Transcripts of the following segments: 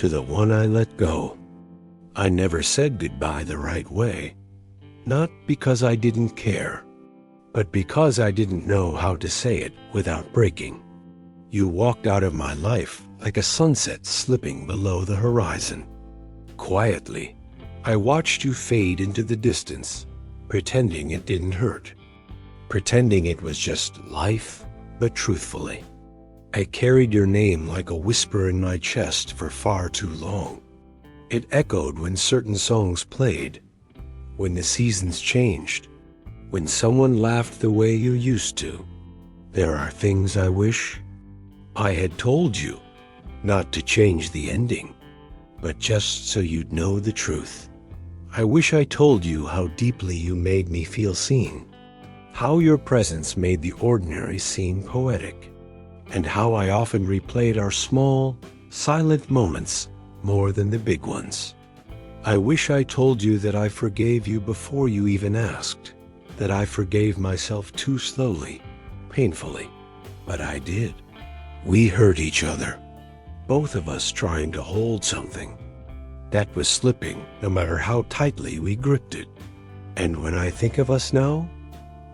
To the one I let go. I never said goodbye the right way, not because I didn't care, but because I didn't know how to say it without breaking. You walked out of my life like a sunset slipping below the horizon. Quietly, I watched you fade into the distance, pretending it didn't hurt, pretending it was just life, but truthfully. I carried your name like a whisper in my chest for far too long. It echoed when certain songs played, when the seasons changed, when someone laughed the way you used to. There are things I wish I had told you, not to change the ending, but just so you'd know the truth. I wish I told you how deeply you made me feel seen, how your presence made the ordinary seem poetic, and how I often replayed our small, silent moments more than the big ones. I wish I told you that I forgave you before you even asked, that I forgave myself too slowly, painfully, but I did. We hurt each other, both of us trying to hold something that was slipping no matter how tightly we gripped it. And when I think of us now,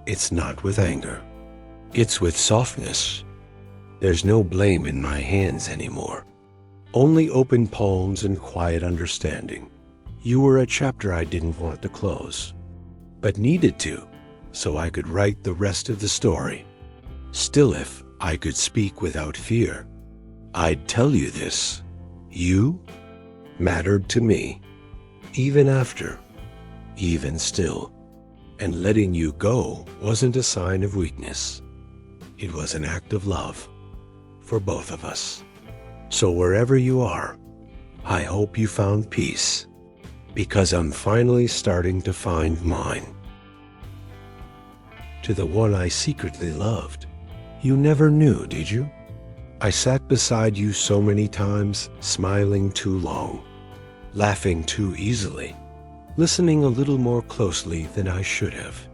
it's not with anger. It's with softness. There's no blame in my hands anymore. Only open palms and quiet understanding. You were a chapter I didn't want to close, but needed to, so I could write the rest of the story. Still, if I could speak without fear, I'd tell you this. You mattered to me, even after, even still. And letting you go wasn't a sign of weakness. It was an act of love for both of us. So wherever you are, I hope you found peace, because I'm finally starting to find mine. To the one I secretly loved, you never knew, did you? I sat beside you so many times, smiling too long, laughing too easily, listening a little more closely than I should have.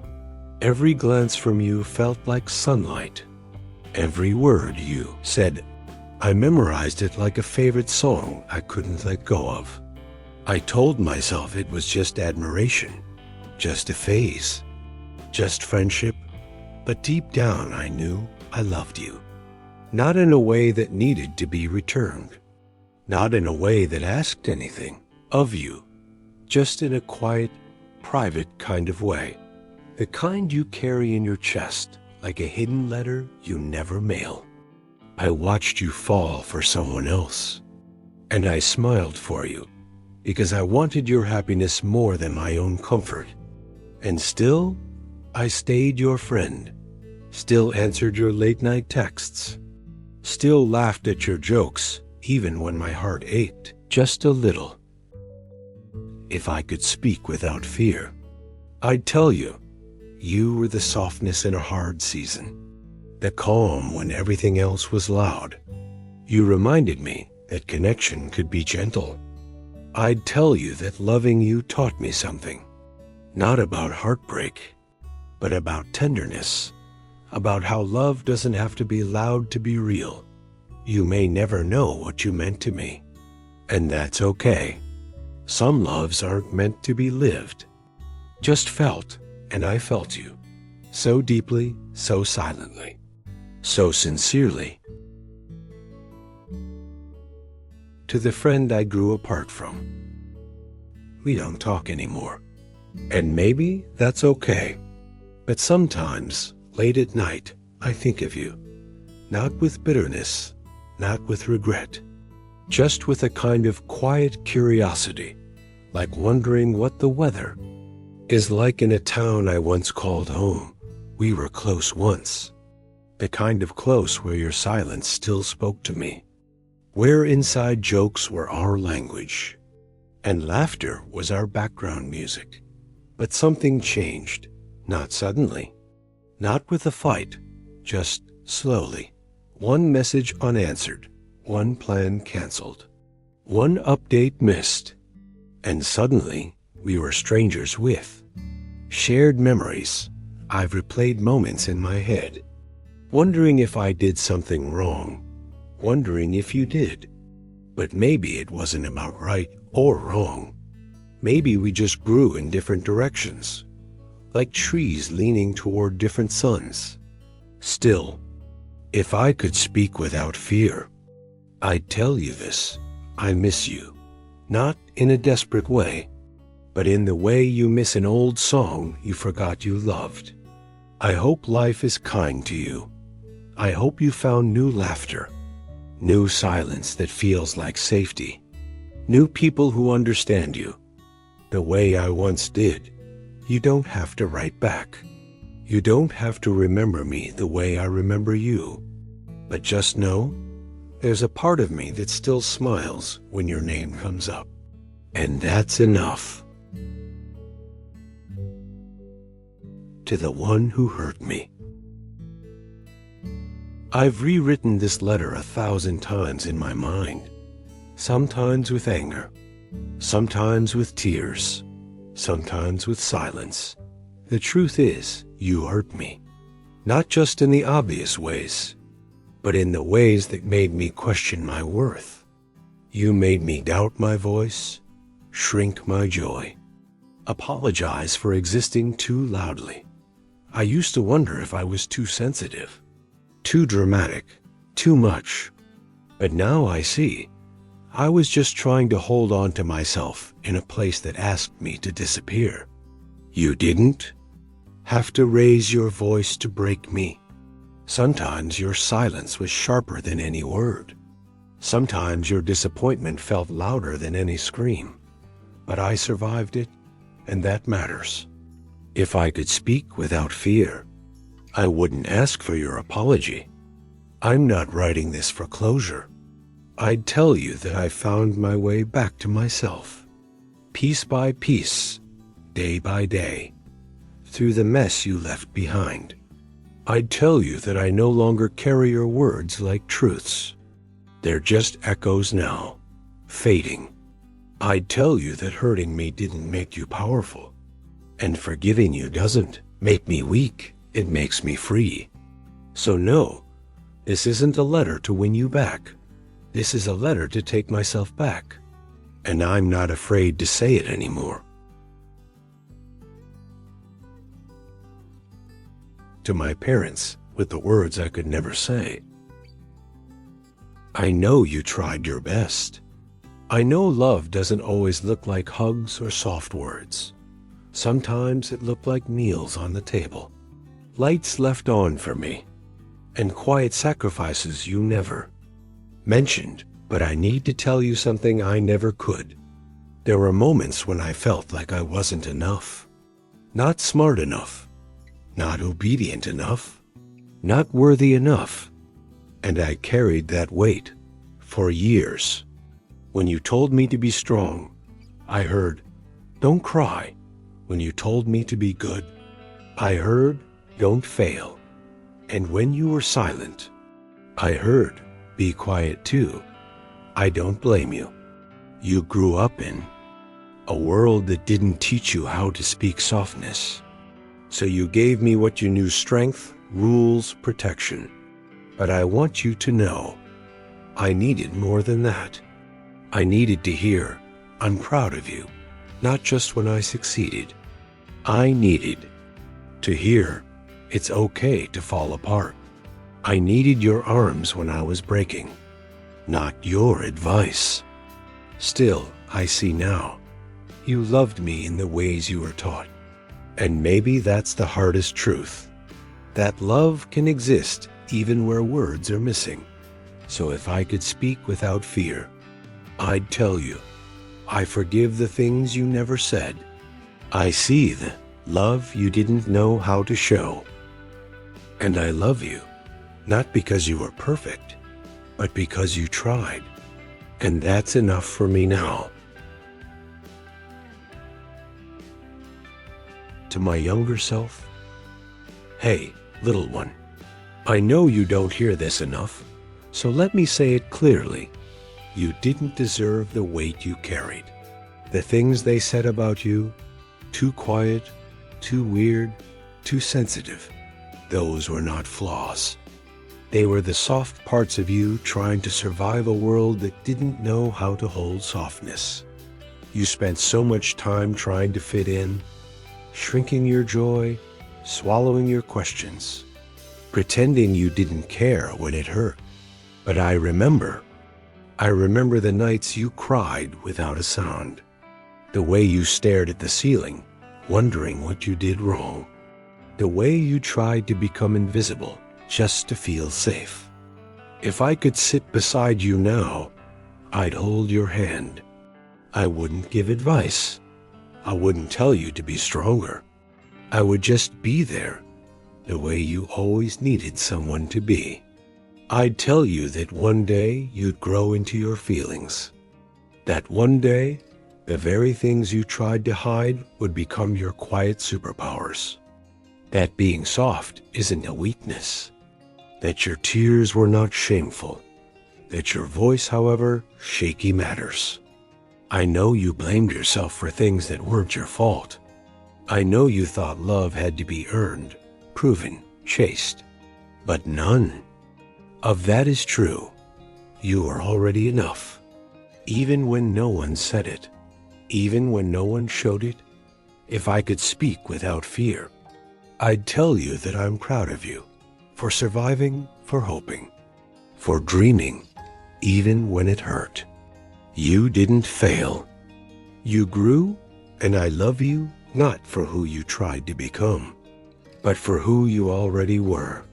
Every glance from you felt like sunlight. Every word you said, I memorized it like a favorite song I couldn't let go of. I told myself it was just admiration, just a phase, just friendship, but deep down I knew I loved you. Not in a way that needed to be returned, not in a way that asked anything of you, just in a quiet, private kind of way, the kind you carry in your chest like a hidden letter you never mail. I watched you fall for someone else, and I smiled for you because I wanted your happiness more than my own comfort. And still, I stayed your friend, still answered your late-night texts, still laughed at your jokes, even when my heart ached just a little. If I could speak without fear, I'd tell you, you were the softness in a hard season, the calm when everything else was loud. You reminded me that connection could be gentle. I'd tell you that loving you taught me something, not about heartbreak, but about tenderness, about how love doesn't have to be loud to be real. You may never know what you meant to me, and that's okay. Some loves aren't meant to be lived, just felt, and I felt you, so deeply, so silently, so sincerely. To the friend I grew apart from, we don't talk anymore, and maybe that's okay. But sometimes, late at night, I think of you, not with bitterness, not with regret, just with a kind of quiet curiosity, like wondering what the weather is like in a town I once called home. We were close once, the kind of close where your silence still spoke to me, where inside jokes were our language, and laughter was our background music. But something changed, not suddenly, not with a fight, just slowly. One message unanswered, one plan canceled, one update missed, and suddenly we were strangers with shared memories. I've replayed moments in my head, wondering if I did something wrong, wondering if you did, But maybe it wasn't about right or wrong. Maybe we just grew in different directions, like trees leaning toward different suns. Still, if I could speak without fear, I'd tell you this. I miss you. Not in a desperate way, but in the way you miss an old song you forgot you loved. I hope life is kind to you. I hope you found new laughter, new silence that feels like safety, new people who understand you the way I once did. You don't have to write back. You don't have to remember me the way I remember you. But just know, there's a part of me that still smiles when your name comes up. And that's enough. To the one who hurt me. I've rewritten this letter 1,000 times in my mind, sometimes with anger, sometimes with tears, sometimes with silence. The truth is, you hurt me, not just in the obvious ways, but in the ways that made me question my worth. You made me doubt my voice, shrink my joy, apologize for existing too loudly. I used to wonder if I was too sensitive, too dramatic, too much. But now I see, I was just trying to hold on to myself in a place that asked me to disappear. You didn't have to raise your voice to break me. Sometimes your silence was sharper than any word. Sometimes your disappointment felt louder than any scream. But I survived it, and that matters. If I could speak without fear, I wouldn't ask for your apology. I'm not writing this for closure. I'd tell you that I found my way back to myself, piece by piece, day by day, through the mess you left behind. I'd tell you that I no longer carry your words like truths. They're just echoes now, fading. I'd tell you that hurting me didn't make you powerful, and forgiving you doesn't make me weak. It makes me free. So no, this isn't a letter to win you back. This is a letter to take myself back. And I'm not afraid to say it anymore. To my parents, with the words I could never say. I know you tried your best. I know love doesn't always look like hugs or soft words. Sometimes it looked like meals on the table, lights left on for me, and quiet sacrifices you never mentioned. But I need to tell you something I never could. There were moments when I felt like I wasn't enough, not smart enough, not obedient enough, not worthy enough. And I carried that weight for years. When you told me to be strong, I heard, don't cry. When you told me to be good, I heard, don't fail. And when you were silent, I heard, be quiet too. I don't blame you. You grew up in a world that didn't teach you how to speak softness. So you gave me what you knew: strength, rules, protection. But I want you to know, I needed more than that. I needed to hear, I'm proud of you, not just when I succeeded. I needed to hear, it's okay to fall apart. I needed your arms when I was breaking, not your advice. Still, I see now, you loved me in the ways you were taught. And maybe that's the hardest truth, that love can exist even where words are missing. So if I could speak without fear, I'd tell you, I forgive the things you never said. I see the love you didn't know how to show. And I love you, not because you were perfect, but because you tried. And that's enough for me now. To my younger self, hey, little one, I know you don't hear this enough, so let me say it clearly. You didn't deserve the weight you carried. The things they said about you, too quiet, too weird, too sensitive, those were not flaws. They were the soft parts of you trying to survive a world that didn't know how to hold softness. You spent so much time trying to fit in, shrinking your joy, swallowing your questions, pretending you didn't care when it hurt. But I remember the nights you cried without a sound, the way you stared at the ceiling, wondering what you did wrong, the way you tried to become invisible just to feel safe. If I could sit beside you now, I'd hold your hand. I wouldn't give advice. I wouldn't tell you to be stronger. I would just be there, the way you always needed someone to be. I'd tell you that one day you'd grow into your feelings. That one day, the very things you tried to hide would become your quiet superpowers. That being soft isn't a weakness. That your tears were not shameful. That your voice, however shaky, matters. I know you blamed yourself for things that weren't your fault. I know you thought love had to be earned, proven, chased. But none of that is true. You are already enough. Even when no one said it, even when no one showed it, if I could speak without fear, I'd tell you that I'm proud of you for surviving, for hoping, for dreaming, even when it hurt. You didn't fail. You grew, and I love you not for who you tried to become, but for who you already were.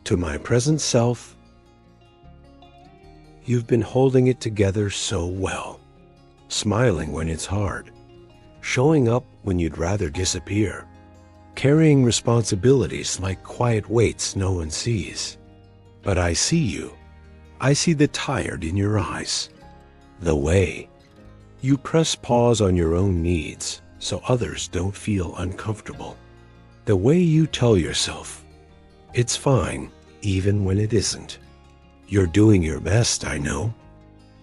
To my present self, you've been holding it together so well, smiling when it's hard, showing up when you'd rather disappear, carrying responsibilities like quiet weights no one sees. But I see you. I see the tired in your eyes, the way you press pause on your own needs so others don't feel uncomfortable, the way you tell yourself, it's fine even when it isn't. You're doing your best, I know,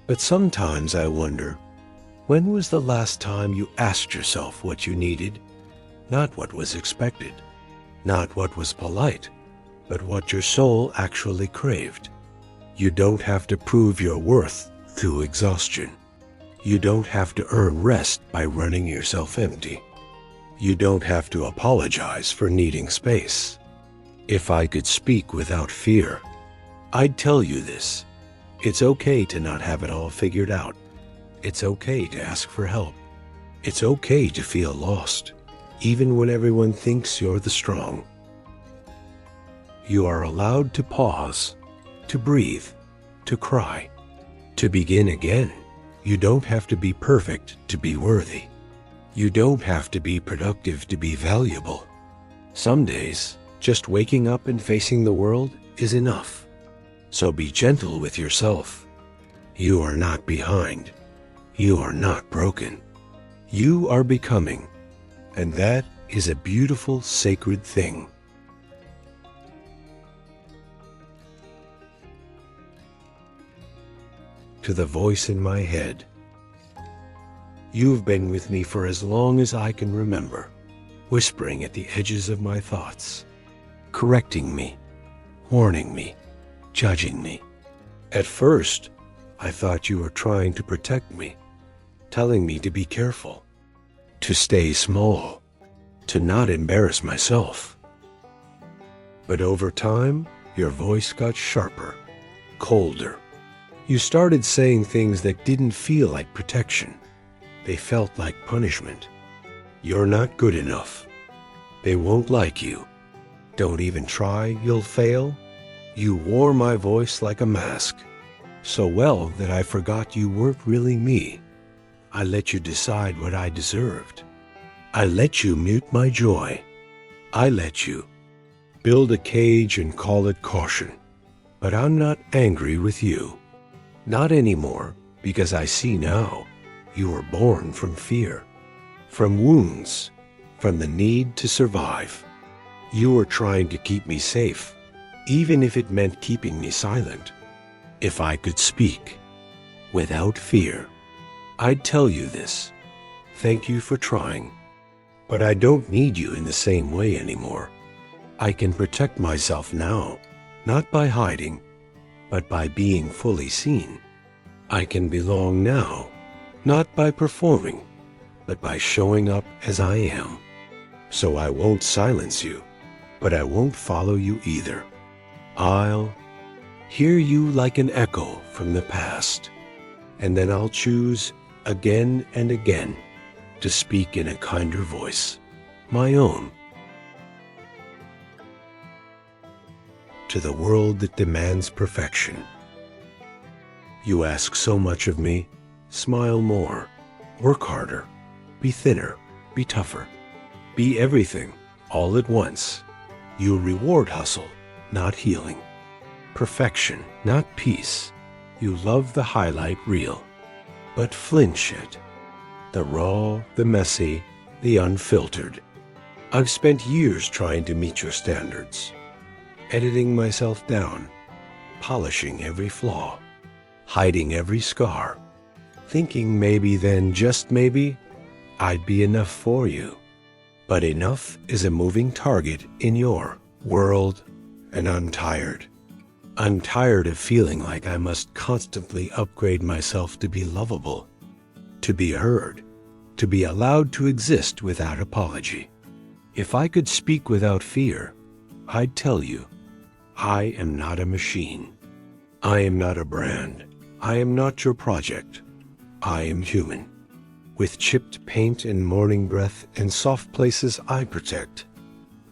but sometimes I wonder, when was the last time you asked yourself what you needed? Not what was expected, not what was polite, but what your soul actually craved. You don't have to prove your worth through exhaustion. You don't have to earn rest by running yourself empty. You don't have to apologize for needing space. If I could speak without fear, I'd tell you this. It's okay to not have it all figured out. It's okay to ask for help. It's okay to feel lost, even when everyone thinks you're the strong. You are allowed to pause, to breathe, to cry, to begin again. You don't have to be perfect to be worthy. You don't have to be productive to be valuable. Some days, just waking up and facing the world is enough. So be gentle with yourself. You are not behind. You are not broken. You are becoming, and that is a beautiful, sacred thing. To the voice in my head, you've been with me for as long as I can remember, whispering at the edges of my thoughts, correcting me, warning me, judging me. At first, I thought you were trying to protect me, telling me to be careful, to stay small, to not embarrass myself. But over time, your voice got sharper, colder. You started saying things that didn't feel like protection. They felt like punishment. You're not good enough. They won't like you. Don't even try, you'll fail. You wore my voice like a mask, so well that I forgot you weren't really me. I let you decide what I deserved. I let you mute my joy. I let you build a cage and call it caution. But I'm not angry with you. Not anymore, because I see now you were born from fear, from wounds, from the need to survive. You were trying to keep me safe, even if it meant keeping me silent. If I could speak without fear, I'd tell you this. Thank you for trying, but I don't need you in the same way anymore. I can protect myself now, not by hiding, but by being fully seen. I can belong now, not by performing, but by showing up as I am. So I won't silence you, but I won't follow you either. I'll hear you like an echo from the past, and then I'll choose again and again to speak in a kinder voice, my own. To the world that demands perfection. You ask so much of me. Smile more, work harder, be thinner, be tougher, be everything all at once. You reward hustle, not healing. Perfection, not peace. You love the highlight reel, but flinch at the raw, the messy, the unfiltered. I've spent years trying to meet your standards, editing myself down, polishing every flaw, hiding every scar, thinking maybe then, just maybe, I'd be enough for you. But enough is a moving target in your world, and I'm tired. I'm tired of feeling like I must constantly upgrade myself to be lovable, to be heard, to be allowed to exist without apology. If I could speak without fear, I'd tell you, I am not a machine. I am not a brand. I am not your project. I am human, with chipped paint and morning breath and soft places I protect.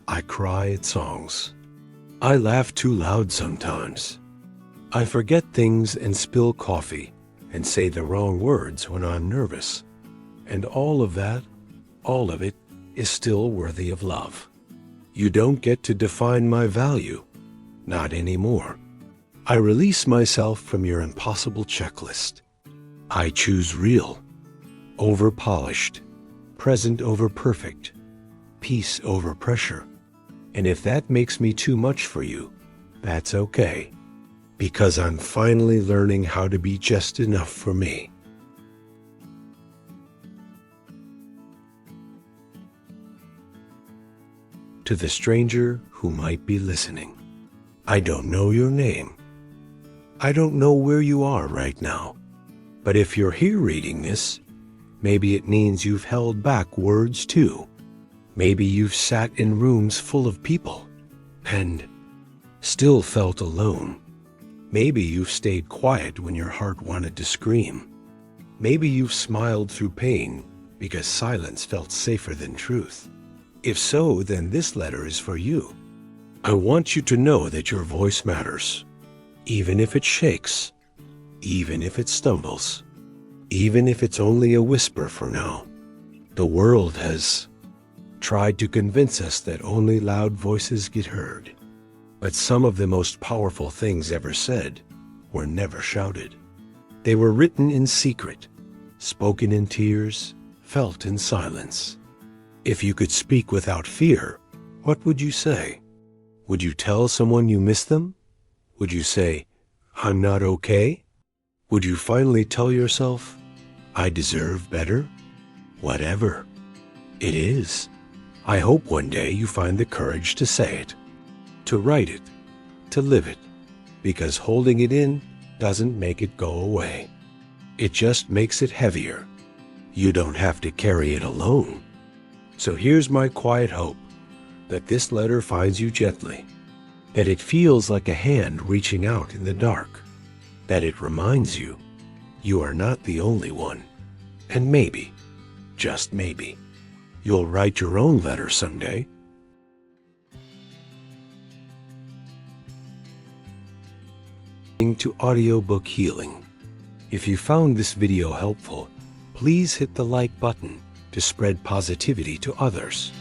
I cry at songs. I laugh too loud sometimes. I forget things and spill coffee and say the wrong words when I'm nervous. And all of that, all of it, is still worthy of love. You don't get to define my value, not anymore. I release myself from your impossible checklist. I choose real, over polished, present over perfect, peace over pressure. And if that makes me too much for you, that's okay, because I'm finally learning how to be just enough for me. To the stranger who might be listening, I don't know your name. I don't know where you are right now. But if you're here reading this, maybe it means you've held back words too. Maybe you've sat in rooms full of people and still felt alone. Maybe you've stayed quiet when your heart wanted to scream. Maybe you've smiled through pain because silence felt safer than truth. If so, then this letter is for you. I want you to know that your voice matters, even if it shakes, even if it stumbles, even if it's only a whisper for now. The world has tried to convince us that only loud voices get heard. But some of the most powerful things ever said were never shouted. They were written in secret, spoken in tears, felt in silence. If you could speak without fear, what would you say? Would you tell someone you miss them? Would you say, I'm not okay? Would you finally tell yourself, I deserve better? Whatever it is, I hope one day you find the courage to say it, to write it, to live it, because holding it in doesn't make it go away. It just makes it heavier. You don't have to carry it alone. So here's my quiet hope, that this letter finds you gently, that it feels like a hand reaching out in the dark, that it reminds you, you are not the only one, and maybe, just maybe, you'll write your own letter someday. To Audiobook Healing. If you found this video helpful, please hit the like button to spread positivity to others.